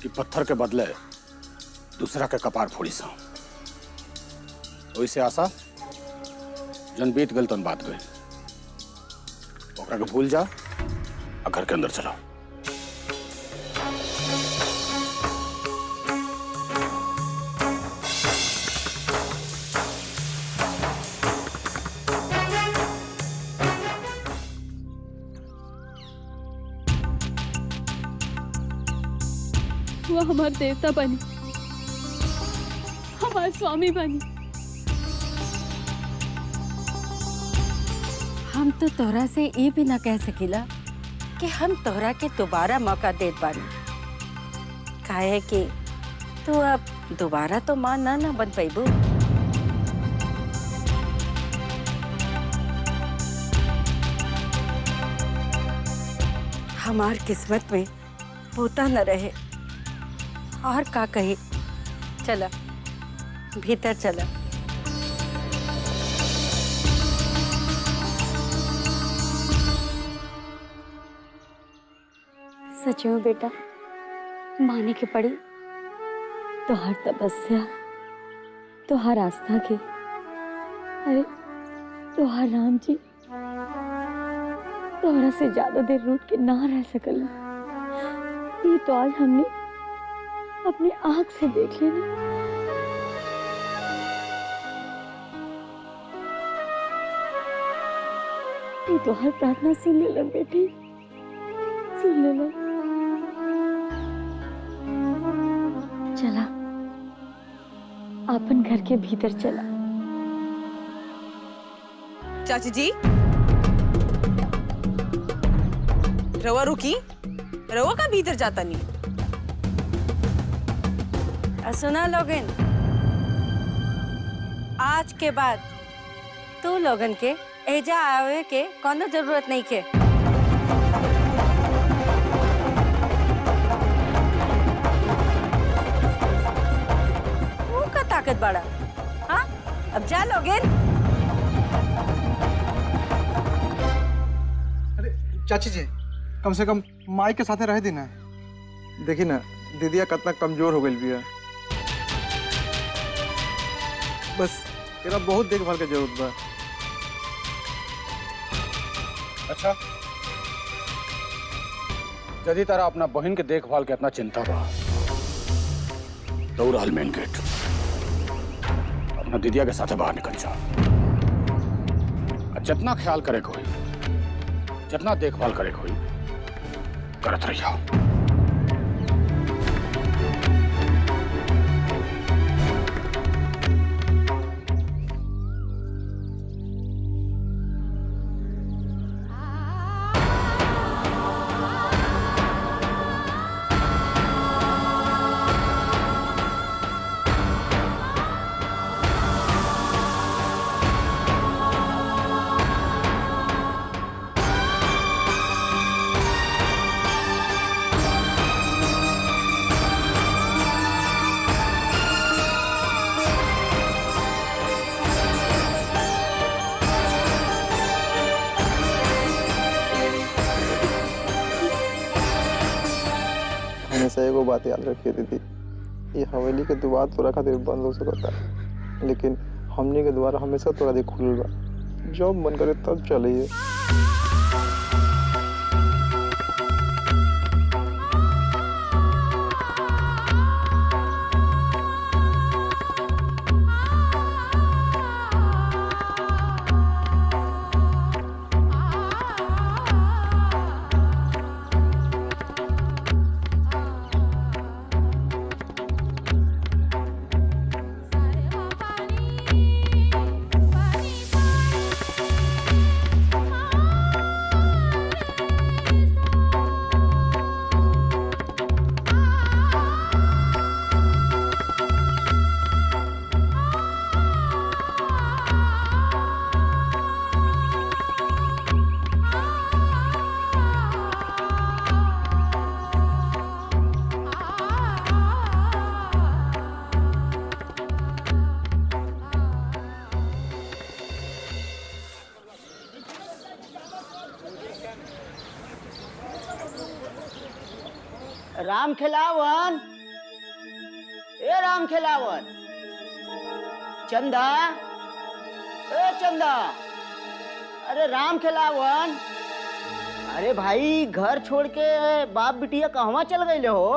कि पत्थर के बदले दूसरा के कपार फोड़ी सा। वैसे आशा जन बीत गल तन बात गई, ओकरा के भूल जा और घर के अंदर चला। वो हमारे देवता बनी, हमारे स्वामी बनी। हम तो तोहरा से ये भी ना कह सकीला कि हम तोहरा के दोबारा मौका देत बानी, काहे कि तू अब दोबारा तो मां ना बन पाइबू। हमार किस्मत में पोता न रहे और का कहे। चला भीतर चला। सच में बेटा, माने के पड़ी तो हर तपस्या, तो हर आस्था के। अरे तो हर राम जी तोहरा से ज्यादा देर रूठ के ना रह सकल। ये तो आज हमने अपनी आंख से देख लेना। ये तो हर प्रार्थना सुन ले लो बेटी, सुन ले लो। चला अपन घर के भीतर चला। चाची जी रवा रुकी, रवा का भीतर जाता नहीं। सुना लोगन, आज के बाद तू लोगन के एजा आवे के कोनो जरूरत नहीं के। का ताकत बड़ा, हाँ अब जा लोगन। अरे चाची जी, कम से कम माई के साथे रह दी ना। देखी ना दीदिया कितना कमजोर हो गई बिया। बस तेरा बहुत देखभाल की जरूरत बा। अच्छा, यदि तारा अपना बहन के देखभाल के इतना चिंता बा तो रहल मेन गेट, अपना दीदिया के साथ बाहर निकल जा। जितना ख्याल करे कोई, जितना देखभाल करे कोई, करत रहिया। हमेशा एगो बात याद रखिए दीदी, ये हवेली के द्वार तोरा खातिर बंद हो सकता है, लेकिन हमने के द्वार हमेशा तोरा दे खुलल बा। जब मन करे तब चलिए। राम खिलावन ए राम खिलावन, चंदा, ए चंदा, अरे राम खिलावन, अरे भाई घर छोड़ के बाप बिटिया कहवा चल गए हो?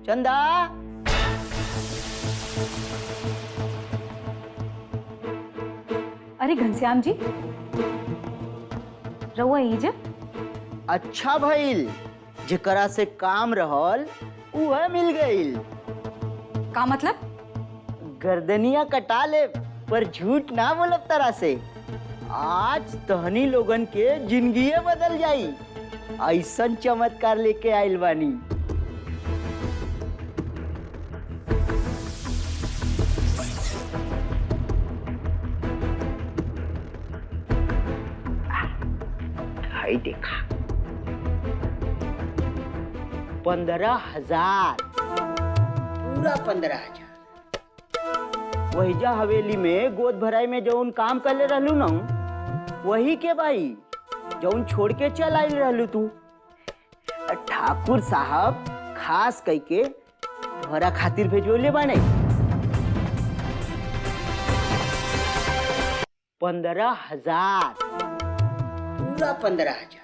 चंदा, अरे घनश्याम जी, रहुआ एजा? अच्छा भइल, जेकरा से काम रहल उहे मिल गइल। का मतलब? गर्दनिया कटा ले, पर झूठ ना बोलब तरह से। आज तहनी लोगन के जिंदगी बदल जाई, ऐसन चमत्कार लेके आइल बानी। हाय देखा, 15,000, पूरा 15,000। वहीजा हवेली में गोद भराई में जौन काम करले रहलू ना, वही के भाई जौन छोड़ के चल आइल रहलू तू। ठाकुर साहब खास कह के तोहरा खातिर भेजोले बाने। 15,000, पूरा 15,000।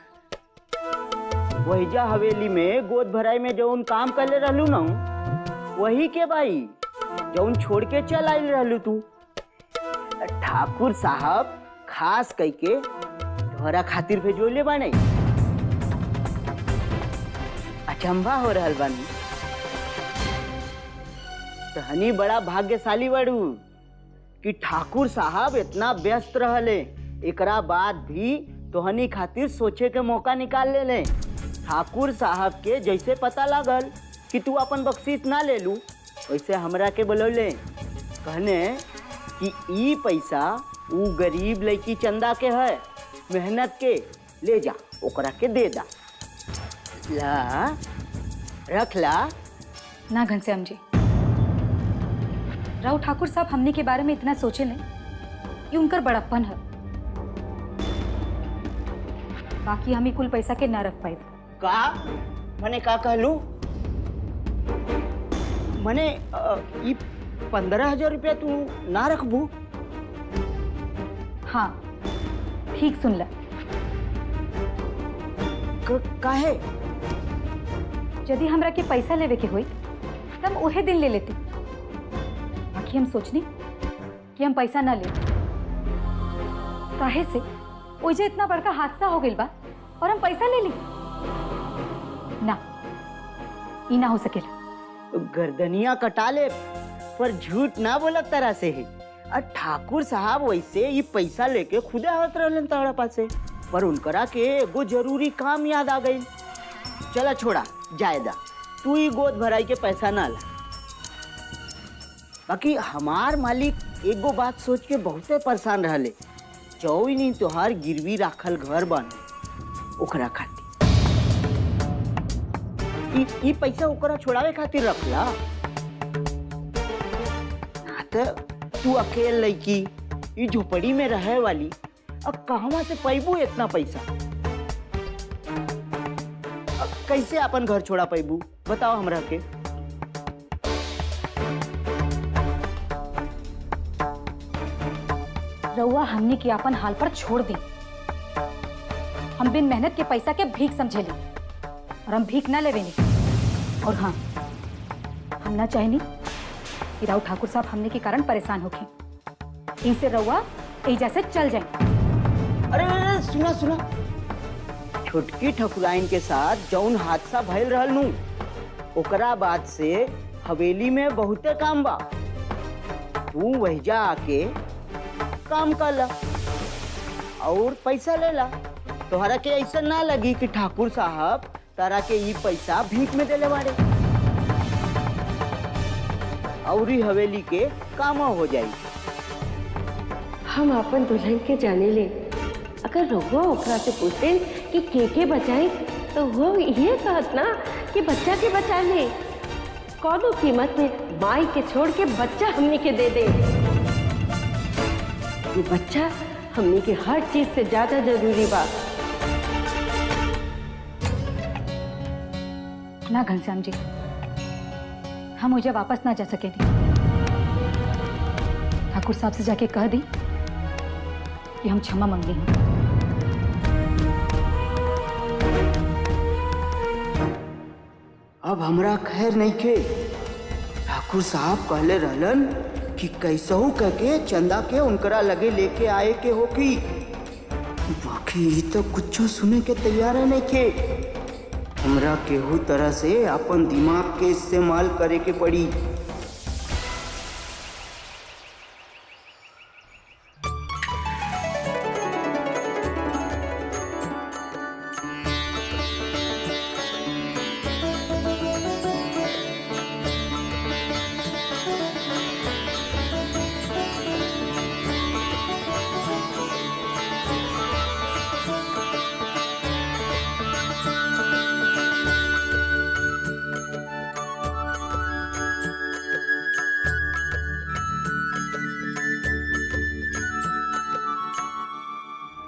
वहीजा हवेली में गोद भराई में जौन काम करले रहलू ना, वही के भाई जौन छोड़ के चल आइल रहलू तू। ठाकुर साहब खास कह के तोहरा खातिर भेजोले बाने। अचंभा हो रहल बानी, तहनी बड़ा भाग्यशाली बड़ू कि ठाकुर साहब इतना व्यस्त रहले, एकरा बाद भी तोहनी खातिर सोचे के मौका निकाल ले। ठाकुर साहब के जैसे पता लागल कि तू अपन बख्शीश ना ले लू, वैसे हमरा के बोलौले, कहने कि ई पैसा ऊ गरीब लड़की चंदा के है, मेहनत के, ले जा ओकरा के दे दा। ला रख ला। ना घनश्याम जी, राव ठाकुर साहब हमने के बारे में इतना सोचे ले, ये उनकर बड़प्पन है। बाकी हम ही कुल पैसा के ना रख पाए। का मने का कहलू? मने ई 15,000 रुपया तू ना रखबू? हाँ, ठीक सुन ला। काहे? यदि हमरा के पैसा लेवे के होई तब उहे दिन ले लेते। बाकी हम सोचनी कि हम पैसा ना ले, काहे से ओइजे इतना बड़का हादसा हो गइल बा और हम पैसा ले ली ना, ई ना हो सकेला। गर्दनिया कटा ले, पर झूठ ना बोलक तरह से है। ठाकुर साहब वैसे ये पैसा लेके खुदे आवत रहलन तोहरा पास से, पर उनकरा के एगो जरूरी काम याद आ गई। चला छोड़ा जायदा, तू ही गोद भराई के पैसा ना ला। बाकी हमार मालिक एगो बात सोच के बहुते परेशान रहले, चौई नहीं तोहार गिरवी राखल घर बने ओकरा खातिर। ई पैसा ओकरा छोड़ावे खातिर रखला, ना तो तू अकेले लड़की ई झोपड़ी में रहे वाली, अब कहवा से पैबू इतना पैसा? अब कैसे अपन घर छोड़ा पैबू बताओ हमरा के। रउआ हमने के अपन हाल पर छोड़ दी। हम बिन मेहनत के पैसा के भीख समझेली और हम भीख ना लेवे नहीं। और हाँ, हम ना चाहेनी कि राव ठाकुर साहब हमने के कारण परेशान होके, इनसे रउआ एजा से चल जाए। अरे सुना सुना, छोटकी ठकुराइन के साथ जौन हादसा भइल रहल नू, ओकरा बाद से हवेली में बहुते काम बा। तू वहीजा आके काम कर ला और पैसा ले ला। तोहरा के ऐसा ना लगी कि ठाकुर साहब तारा के ये पैसा भीख में देले बारे, और ही हवेली के काम हो जाई। हम अपन दुल्हन के जाने ले, अगर रघुआ ओकरा से पूछते कि के बचाए, तो वो ये कहत ना कि बच्चा के बचा ले, कौनो कीमत में माई के छोड़ के बच्चा हमने के दे दे। ये बच्चा हमने के हर चीज से ज्यादा जरूरी बा। ना घनश्याम जी, हम मुझे वापस ना जा सकेंगे। ठाकुर साहब से जाके कह दी कि हम क्षमा मांगली हैं। अब हमरा खैर नहीं खे। ठाकुर साहब कहले रहलन कि कैसहू करके चंदा के उनकरा लगे लेके आए के होकी। बाकी ई तो कुछ सुने के तैयार है नहीं खे। हमरा केहू तरह से अपन दिमाग के इस्तेमाल करे के पड़ी।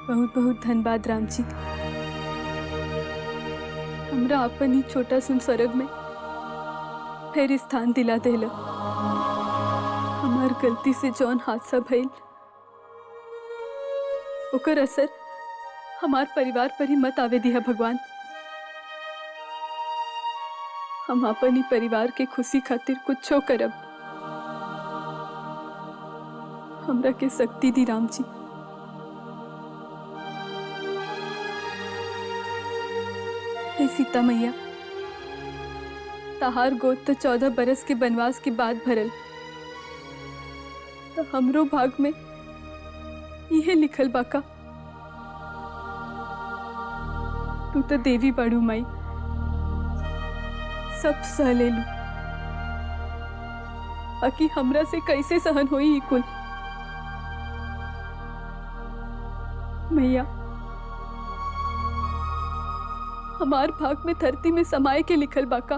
बहुत बहुत धन्यवाद राम जी। हमरा अपन ही छोटा सुन स्वर्ग में फिर स्थान दिला देला। हमार गलती से जौन हादसा भइल ओकर असर हमार परिवार पर ही मत आवे दिया भगवान। हम अपन ही परिवार के खुशी खातिर कुछो करब। हमरा के शक्ति दी राम जी। हे सीता मैया, तहार गोद तो 14 बरस के वनवास के बाद भरल, तो हमरो भाग में यह लिखल बाका। तू तो देवी बाड़ू माई, सब सह ले लू। बाकी हमरा से कैसे सहन होई ई कुल। मैया, हमार भाग में धरती में समाये के लिखल बाका।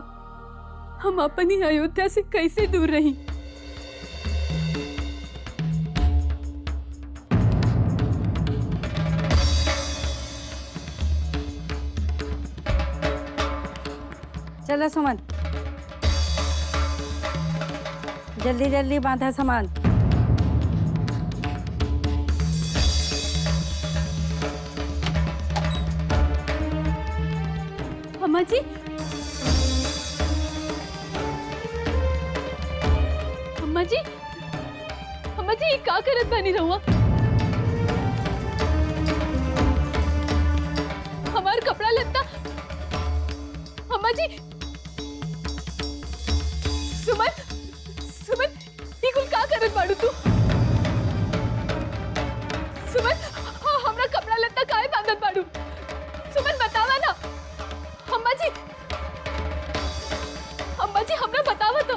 हम अपनी अयोध्या से कैसे दूर रही। चलो सुमन, जल्दी जल्दी बांधा सामान। अम्मा जी, अम्मा जी, अम्मा जी, ये का करत बानी रहुआ? हमार कपड़ा लत्ता। अम्मा जी, सुमन, सुमन, ये कुल का करत बाड़ू तू? सुमन, हमरा कपड़ा लत्ता काहे बांधत बाड़ू? सुमन, बतावा ना। अम्मा जी, अम्मा जी, हमरा बतावा तो।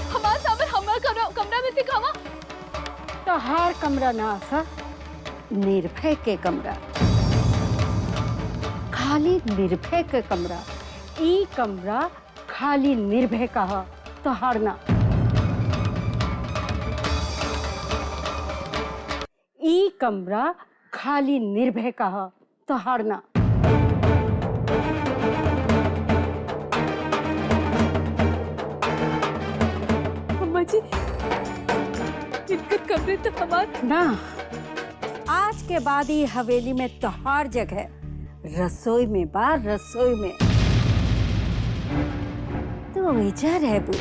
हमार सामान हमरा कमरा में दिखावा। तो हर कमरा ना सा, निर्भय के कमरा, खाली निर्भय के कमरा। ई कमरा खाली निर्भय का है, तो हारना। ई कमरा खाली निर्भय का है, तो हारना। अम्मा जी, इनकर कमरे तो हमार ना, आज के बाद ही हवेली में तोहार जगह रसोई में बा, रसोई में। तो विचार है बू,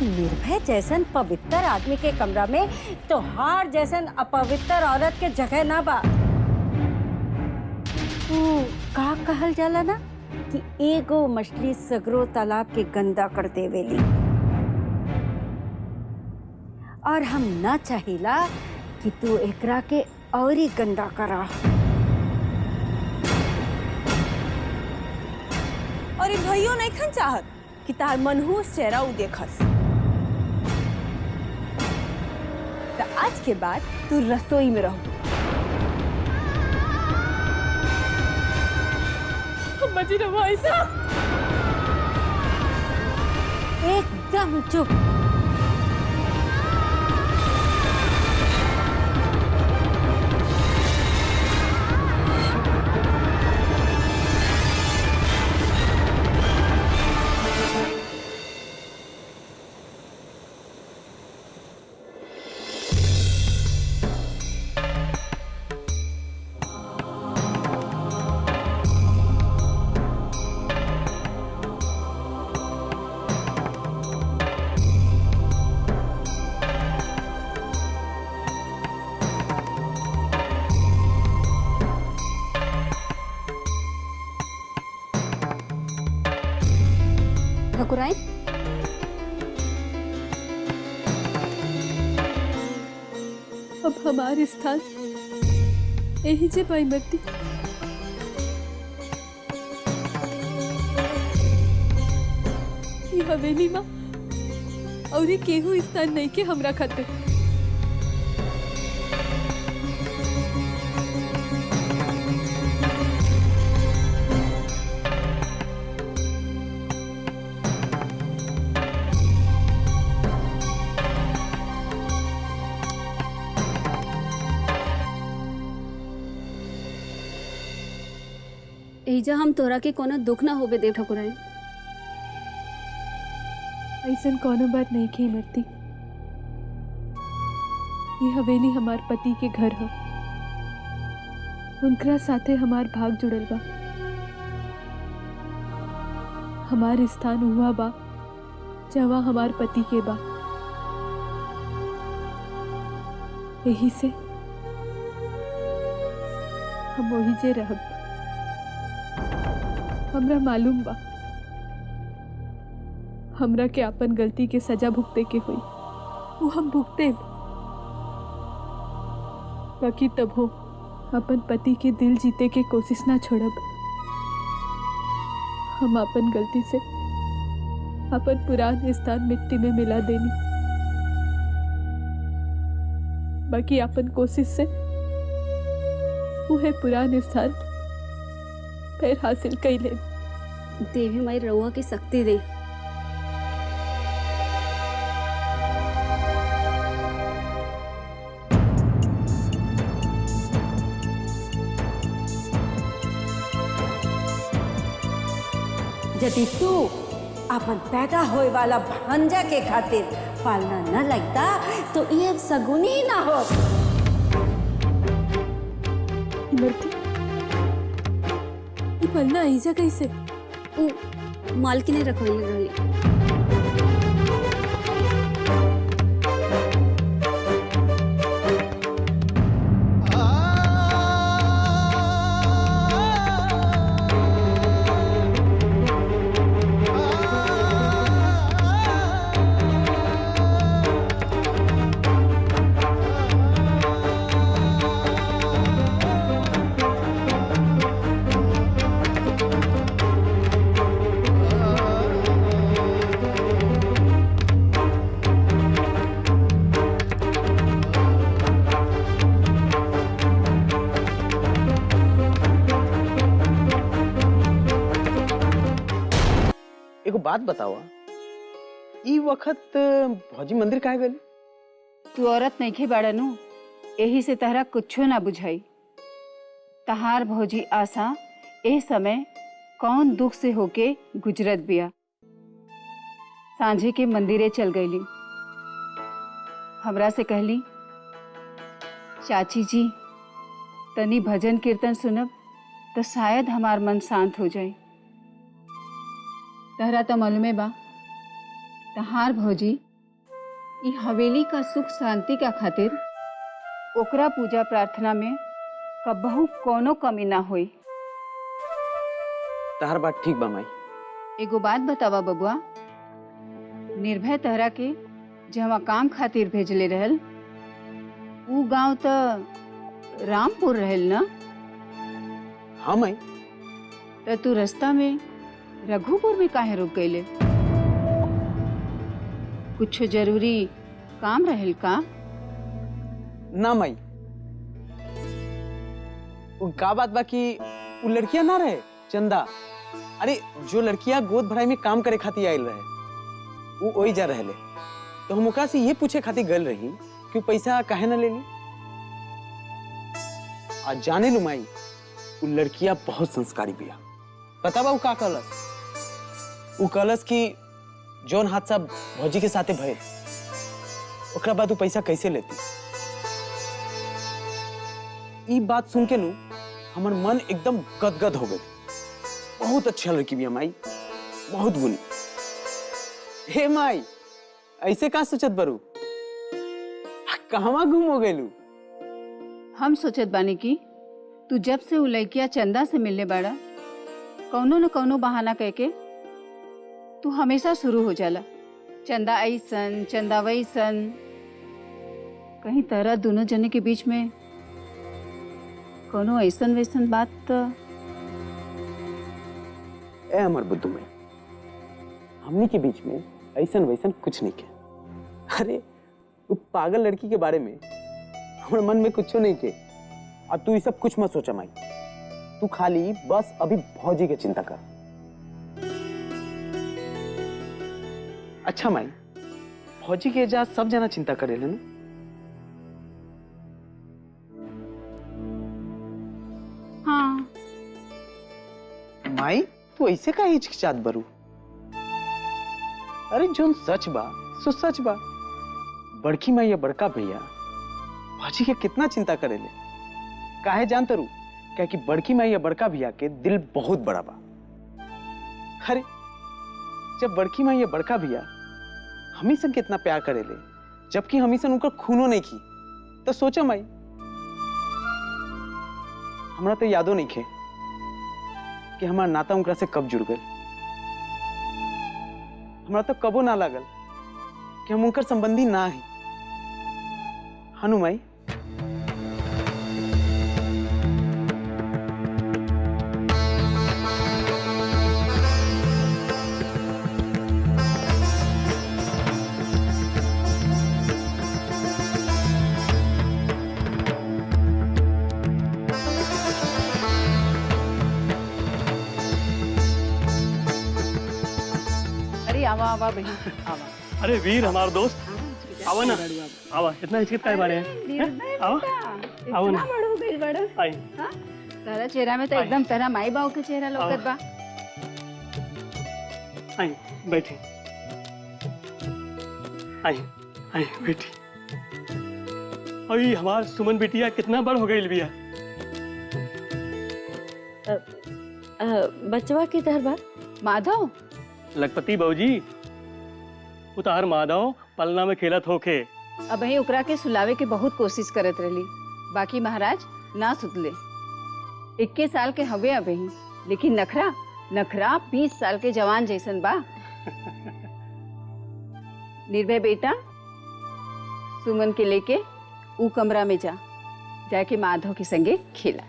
निर्भय जैसन पवित्र आदमी के कमरा में तोहार जैसन अपवित्र औरत के जगह ना बा। तू का कहल जाला ना कि एगो मछली सगरो तालाब के गंदा कर देवेली, और हम ना चाहिला कि तू एकरा के और ही गंदा करा। और इन भइयो नहीं खन चाहत कि तार मनहूस चेहरा उ देखस। तो आज के बाद तू रसोई में रहो। अम्मा जी, रवा ऐसा एकदम चुप। ठकुराइन? अब हमारे स्थान यही जे भाईमती। ये हवेली माँ और केहू स्थान नहीं के हमरा खातिर। एजा हम तोरा के कोनो दुख ना होबे देव ठकुराइन। ऐसन कोनो बात नहीं के इमरती। ये हवेली हमार पति के घर है। उनकरा साथे हमार भाग जुड़ल बा। हमार स्थान हुआ बा जहाँ हमार पति के बा। यही से हम वही जे रहब। हमरा मालूम बा हमरा के अपन गलती के सजा भुगते के हुई, वो हम भुगते। बाकी तब हो अपन पति के दिल जीते के कोशिश ना छोड़ब। हम अपन गलती से अपन पुरान स्थान मिट्टी में मिला देनी। बाकी अपन कोशिश से वह पुरान स्थान फिर हासिल कर ले। देवी माई रउआ की शक्ति दे। यदि तू अपन पैदा होए वाला भांजा के खातिर पालना न लगता तो ये सगुनी ही ना हो। इमरती, ये पलना ऐजा कैसे? मालकी ने रखवाई रही। एगो बात बतावा, ई वक्त भौजी मंदिर काहे गली? तू औरत नहीं खे बाड़नू, यही से तहरा कुछो ना बुझाई। तहार भौजी आशा ए समय कौन दुख से होके गुजरत बिया। सांझे के मंदिरे चल गईली। हमरा से कहली, चाची जी तनी भजन कीर्तन सुनब तो शायद हमार मन शांत हो जाए। तहरा तो मालूमे बा तहार भौजी ई हवेली का सुख शांति का खातिर ओकरा पूजा प्रार्थना में कबहू कोनो कमी ना होई। तहार बात ठीक बा माई। एगो बात बतावा बबुआ, निर्भय तहरा के जहाँ काम खातिर भेजले रहल ऊ गांव तो रामपुर रहल ना? हाँ माई। तो तू रास्ता में रघुपुर में काहे रुक गईले? कुछ जरूरी काम रहल का? ना माई, का बात बा कि वो लड़कियां ना रहे चंदा, अरे जो लड़कियां गोद भराई में काम करे खातिर आयल रहे वो ओई जा रहले, तो हम ओकरा से ये पूछे खातिर गल रही कि पैसा काहे ना ले ली। आज जाने लू माई, वो लड़कियां बहुत संस्कारी बिया। पता बा वो का कहलस? वो कहलस कि जौन हादसा भौजी के साथे भइल ओकरा बाद वो पैसा कैसे लेती। ई बात सुन के नु हमर मन एकदम गदगद हो गई। बहुत अच्छा लड़की बिया माई, बहुत गुनी। हे माई, ऐसे का सोचत बरू? कहवा गुम हो गइलू? हम सोचत बानी कि तू जब से उ लड़किया चंदा से मिलने बाड़ा कौनो न कौनो बहाना कह के तू हमेशा शुरू हो जाला, चंदा ऐसन चंदा वैसन। कहीं तरह दोनों जने के बीच में कोनो ऐसन वैसन बात तो? ए अमर बुद्धू में हमनी के बीच में ऐसन वैसन कुछ नहीं के। अरे वो पागल लड़की के बारे में हमारे मन में कुछ नहीं के। और तू ये सब कुछ मत सोचा माई, तू खाली बस अभी भौजी के चिंता कर। अच्छा माई, भौजी के जा सब जना चिंता करे ना। हाँ माई तू ऐसे का हिचकिचात बरू? अरे जोन सच बा सो सच बा। बड़की माई या बड़का भैया भौजी के कितना चिंता करेले। काहे जानते रू? क्या कि बड़की माई या बड़का भैया के दिल बहुत बड़ा बा। अरे जब बड़की माई या बड़का भैया हमी सन कितना प्यार करेले, जबकि हमी सन उनका खूनो नहीं की, तो सोचा माई हमरा तो यादो नहीं खे कि हमारा नाता उनका से कब जुड़ गए। हमरा तो कबो ना लागल कि हम उनकर संबंधी ना है। हनु माई? अरे आवा आवा बहन आवा। अरे वीर हमारा दोस्त, आवा ना, आवा। इतना हिचकित काय बारे हैं? आवा आवा ना। आई तारा चेहरा में तो एकदम तेरा माई बाबू के चेहरा लौकत बा। आई बैठी, आई आई बेटी। अई हमार सुमन बिटिया कितना बड़ हो गई बिया। बचवा की तरह बा माधव लखपति बाबूजी, उतार माधव पलना में खेलत होके। अब ही उकरा के सुलावे के बहुत कोशिश करत रही, बाकी महाराज ना सुतले। 21 साल के हवे अब ही, लेकिन नखरा नखरा 20 साल के जवान जैसन बा। निर्भय बेटा, सुमन के लेके ऊ कमरा में जा, जाके माधव के संगे खेला।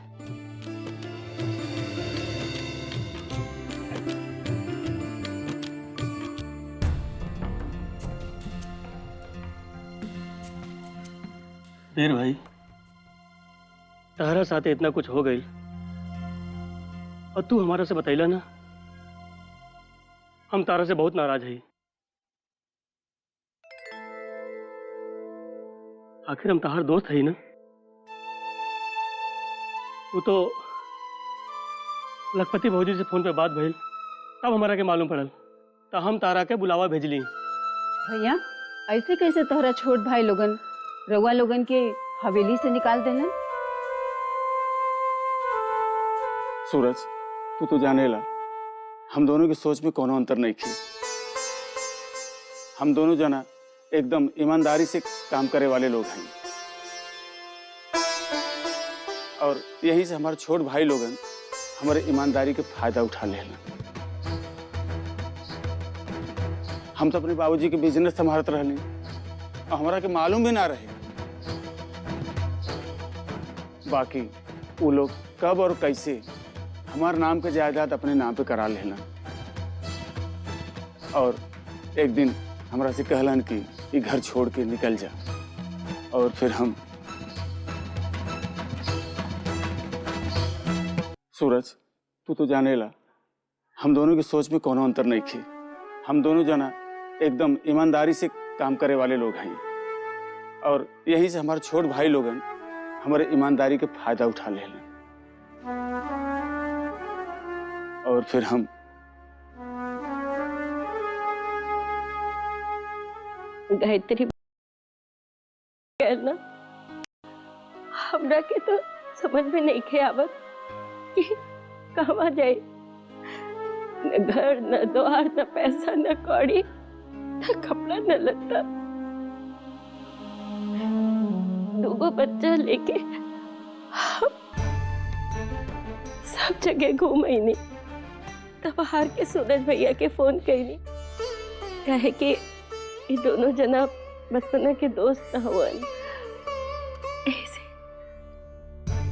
वीर भाई, तारा साथे इतना कुछ हो गई और तू हमारा से बतैला ना। हम तारा से बहुत नाराज है। आखिर हम तार दोस्त है ना। वो तो लखपति भौजी से फोन पे बात भइल, तब हमारा के मालूम पड़ल, तो हम तारा के बुलावा भेजली। भैया ऐसे कैसे तोहरा छोट भाई लोगन रउआ लोगन के हवेली से निकाल देलन? सूरज, तू तो जानेला हम दोनों की सोच में कोनो अंतर नहीं थी। हम दोनों जना एकदम ईमानदारी से काम करे वाले लोग हैं, और यही से हमारे छोट भाई लोगन हमारे ईमानदारी के फायदा उठा लेना। हम तो अपने बाबूजी के बिजनेस संभालते रहने और हमारा के मालूम भी ना रहे। बाकी वो लोग कब और कैसे हमारे नाम के जायदाद अपने नाम पे करा लेना, और एक दिन हमरा से कहलन कि ये घर छोड़ के निकल जा। और फिर हम सूरज, तू तो जानेला हम दोनों की सोच में कोनो अंतर नहीं थी। हम दोनों जना एकदम ईमानदारी से काम करे वाले लोग हैं, और यही से हमारे छोट भाई लोगन हमारे ईमानदारी के फायदा उठा लेना, और फिर हम गायत्री करना हमरा के तो समझ में नहीं खे आवत कि कहवा जाए। न घर, न द्वार, न पैसा, न कौड़ी, न कपड़ा, न लत्ता। दूगो बच्चा लेके हम सब जगह घूमनी। तब हार के सूरज भैया के फोन कैनी कहे कि ये दोनों जना बचपना के दोस्त हवन। ऐसे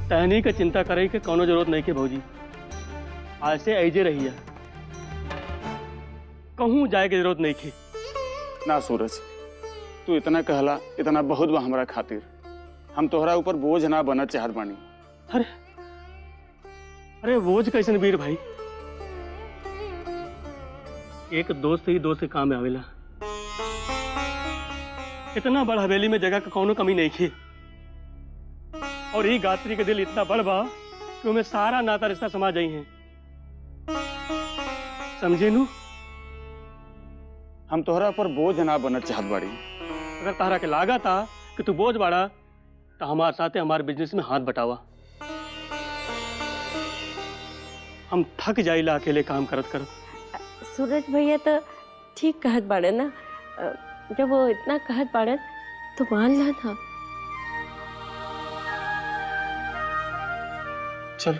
तहनी का चिंता करे के कोनो जरूरत नहीं के भौजी। आज से ऐजे रहिया, कहूँ जाए के जरूरत नहीं के। ना सूरज, तू इतना कहला इतना बहुत बा हमरा खातिर। हम तोहरा ऊपर बोझ ना बनना चाहत बानी। अरे अरे बोझ कैसन वीर भाई, एक दोस्त ही दोस्त के काम में आवेला। इतना बड़ हवेली में जगह का कोनो कमी नहीं थी, और ये गात्री के दिल इतना बड़ बा कि उनमें सारा नाता रिश्ता समा जाई है। समझे नू? हम तोहरा ऊपर बोझ ना बनना चाहत बाड़ी। अगर तारा के लागा था कि तू बोझ बाड़ा तो हमारे साथे हमारे बिजनेस में हाथ बटावा। हम थक जाइला अकेले काम करत करत। सूरज भैया तो ठीक कहत बाड़े ना, जब वो इतना कहत बाड़े तो मान ला था। चल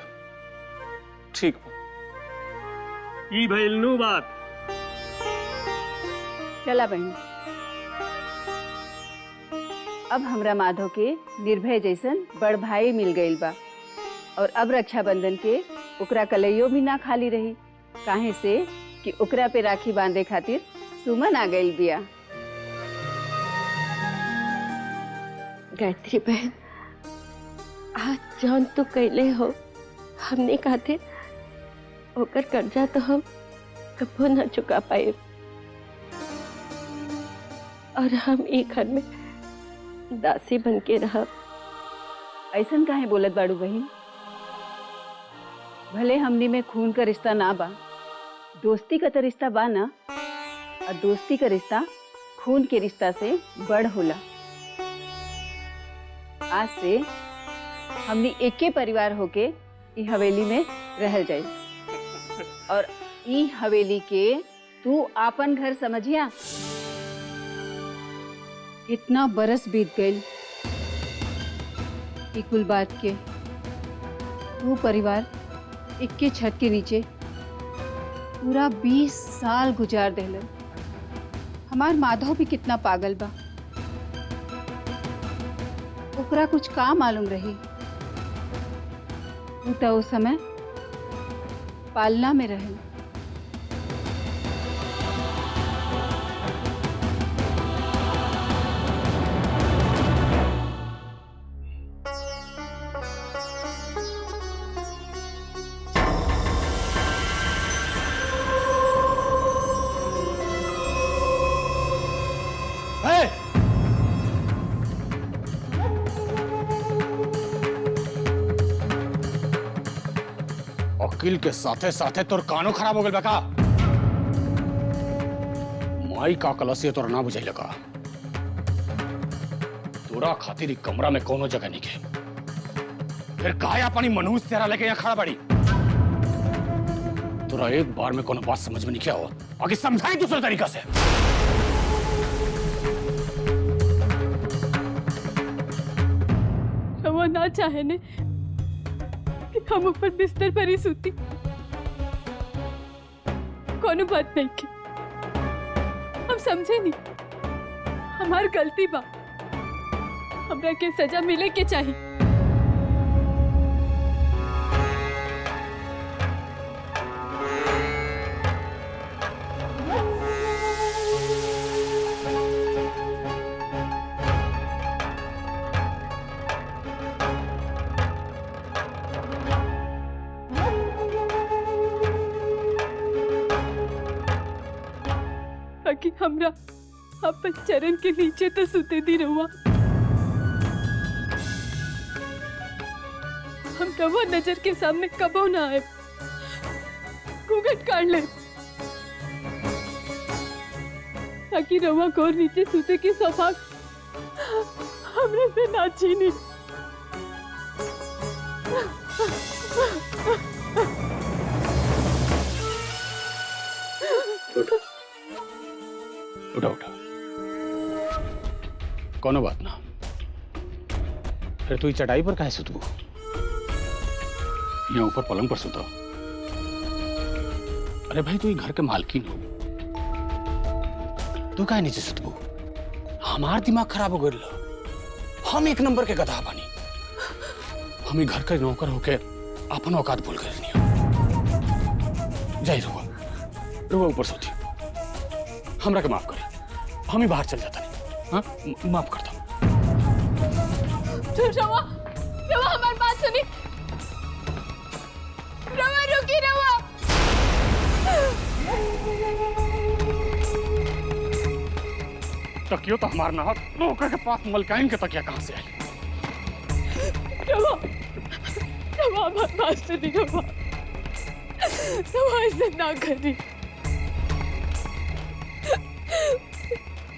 ठीक बा। ई भइल नू बात। चला बहन, अब हमरा माधव के निर्भय जैसन बड़ भाई मिल गईल बा, और अब रक्षाबंधन के ओकरा कलैयो भी ना खाली रही। काहे से कि ओकरा पे राखी बांधे खातिर सुमन आ गईल बिया। गायत्री बहन, आज जौन तू कैले हो हमने खातिर, ओकर कर्जा तो हम कबो ना चुका पाए, और हम एक घर में दासी बन के रह। ऐसन काहे बोलत बाड़ू बहन? भले हमनी में खून का रिश्ता ना बा, दोस्ती का तो रिश्ता बा ना, और दोस्ती का रिश्ता खून के रिश्ता से बड़ होला। आज से हमनी एके परिवार होके ई हवेली में रहल जाए, और ई हवेली के तू आपन घर समझिया। इतना बरस बीत गई ई कुल बात के, तू परिवार इक्के छत के नीचे पूरा 20 साल गुजार देलन। हमार माधव भी कितना पागल बा, ओकरा कुछ काम मालूम रही। तू तो उस समय पालना में रहे। वकील के साथे साथे तोर कानो खराब हो गल बका। माई का कलसिया तोर ना बुझाई लगा। तोरा खातिर कमरा में कोनो जगह नहीं के, फिर काहे अपनी मनहूस चेहरा लेके यहाँ खड़ा बड़ी। तोरा एक बार में कोनो बात समझ में नहीं क्या हो, आगे समझाई दूसरे तरीका से। वो ना चाहे ने कि हम ऊपर बिस्तर पर ही सूती, कोनो बात नहीं की। हम समझे नहीं, हमार गलती बा, हमरा के सजा मिले के चाहिए। कि हमरा अपन चरण के नीचे तो सुते दी रहुआ। हम रहुआ नजर के सामने कबो ना आए, घूंघट काट ले, ताकि रहुआ गोर नीचे सुते की सौभाग्य हमरे से ना छीनी। उठा उठा, कोनो बात ना। फिर तू चटाई पर काहे सुतू? यहाँ ऊपर पलंग पर सुता। अरे भाई तू घर के मालकिन हो, तू काहे नीचे सुतबू? हमार दिमाग खराब हो गइल। हम एक नंबर के गधा बानी। हम ही घर के नौकर होके अपन औकात भूल गए नहीं। जाई रुआ रुआ ऊपर सोती, हमरा के माफ करी, हम ही बाहर चल जाता नहीं। हाँ माफ करता हूँ। रवा रवा हमारी बात सुनी। रवा रुकी रवा। तकियो तो हमार ना नौकर के पास मलकाइन के तकिया कहाँ से आई? रवा रवा हमारी बात सुनी। रवा रवा ऐसे ना करी।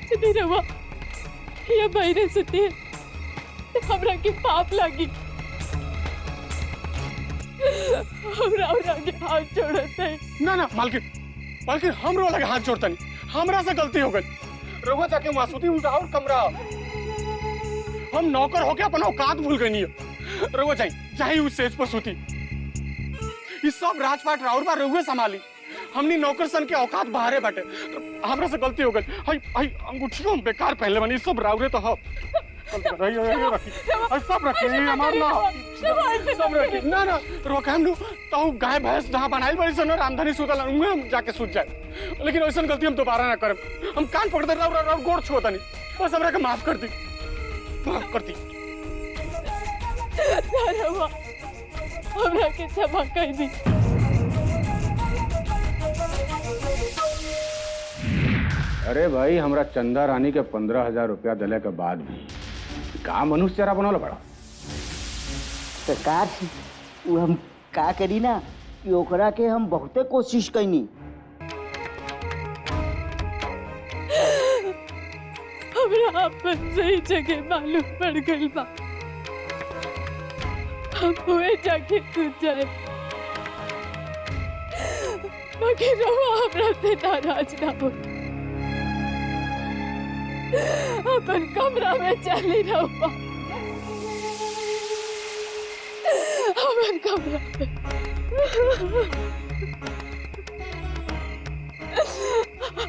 सुनी रवा, ये बहने सुती है हमरा के पाप लागी। हमरा के हाथ जोड़ते है। ना ना मालकिन, मालकिन हमरो लगे हाथ जोड़ता नहीं, हमरा से गलती हो गई। रघुआ जाके मासूती उल्टा और कमरा। हम नौकर होके अपन औकात भूल गई नहीं। रघुआ चाहे उस सेज पर सूती। इस सब राजपाट राउर बा रघुए संभाली। हमनी नौकर सन के औकात बाहरे बाटे। हमरा से गलती हो गई। हाय हाय अंगूठियों हम बेकार पहले बनी, सब राउरे तो हो। सब रखी हमार ना सब रखी। ना ना रोका हम तो गाय भैंस जहाँ बनाई बड़ी सन रामधानी सुतल उनमें हम जाके सूत जाए। लेकिन वैसा गलती हम दोबारा ना करब। हम कान पकड़ते रहो गोड़ छुता नहीं। बस हमरा के माफ कर दी, माफ कर दी। हमरा के क्षमा कर दी। अरे भाई हमरा चंदा रानी के 15,000 रुपया दिले के बाद भी का मनुष्य चेहरा बनल बड़ा। सरकार वो हम का करी ना कि ओकरा के हम बहुते कोशिश कैनी। हमरा अपन सही जगह मालूम पड़ गई बा। हम हुए जाके कूद जाए। बाकी रवा हमरा से नाराज ना हो। अपन कमरा में चली रहो। अपन कमरा में।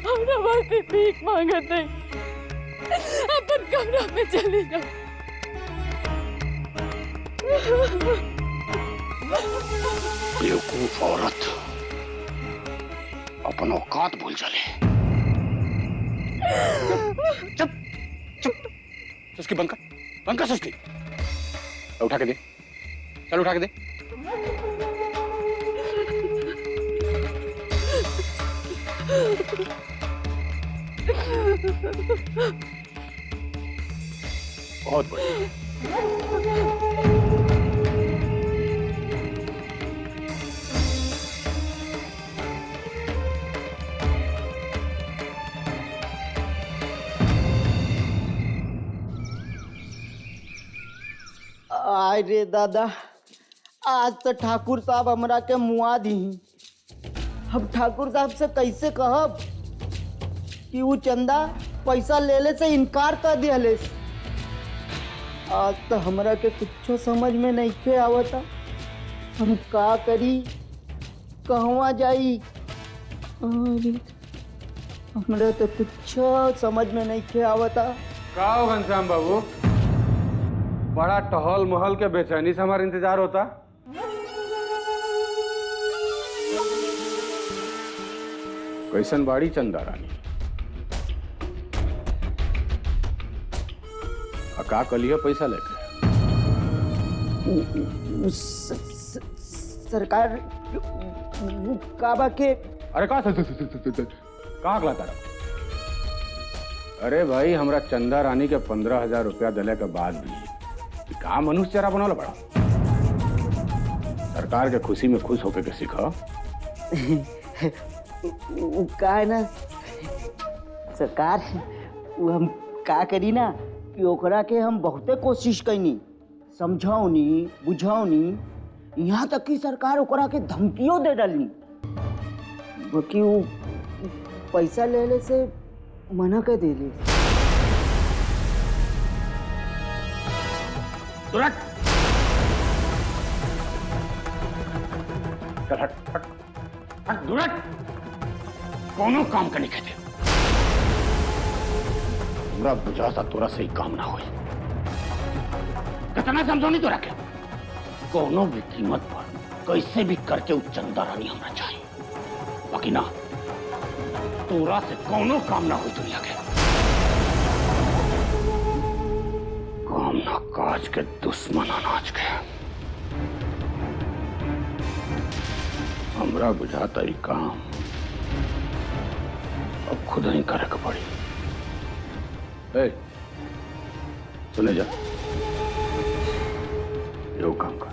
हमरा बात भीख मांगत नहीं। अपन कमरा में चली रहो। बेवकूफ औरत अपन औकात भूल जाले। चुप चुप सुस्की बंद कर सुस्की। उठा के दे, चल उठा के दे। बहुत बढ़िया। आय रे दादा, आज तो ठाकुर साहब हमरा के मुआ दी। अब ठाकुर साहब से कैसे कहब कि वो चंदा पैसा लेले से इनकार कर दिया। आज तो हमरा के कुछ समझ में नहीं के आवता। हम का करी, कहवा जाई। अरे हमरा तो कुछ समझ में नहीं के आवता। का हो घनश्याम बाबू, बड़ा टहल महल के बेचैनी से हमारा इंतजार होता। कैसन बाड़ी चंदा रानी? का कलिया पैसा लेके? सरकार काबा के। अरे का अगला तारा? अरे भाई हमरा चंदा रानी के 15,000 रुपया दिले के बाद भी का मनुष्य चेहरा बनल बड़ा। सरकार के खुशी में खुश होके के सीखा। का है ना सरकार, वो हम का करी ना कि ओकरा के हम बहुते कोशिश कैनी, समझौनी बुझौनी, यहाँ तक कि सरकार ओकरा के धमकियों दे डाली। बाकी वो पैसा लेले से मना कर देली। तुरंत हट हट हट, तुरंत कोनो काम का नहीं कहते। हमरा बुझाता तोरा से ही काम ना होई। कितना समझौनी तो रखे, कोनो भी कीमत पर कैसे भी करके चंदा रानी हमरा चाहिए, बाकी ना तोरा से कोनो काम ना हुई दुनिया के। काम ना काज के दुश्मन अनाज के। हमरा बुझाता ही काम अब खुद ही करे के पड़ी। ए, सुने जा, यो काम कर।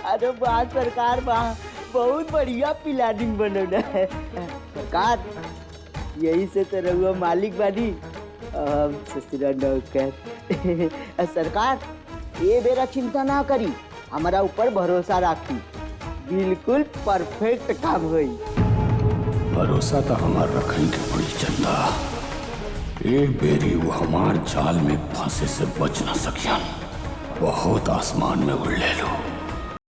अरे वाह सरकार, वाह, बहुत बढ़िया प्लानिंग बनौना है सरकार। यही से तो रहुआ मालिक बानी, ससुरा नौकर। सरकार ये बेरा चिंता ना करी, हमारा ऊपर भरोसा राखी, बिल्कुल परफेक्ट काम हुई। भरोसा तो हमार रखने के पड़ी चंदा। ए बेरी वो हमार जाल में फंसे से बच न सकियन, बहुत आसमान में उड़ ले लो।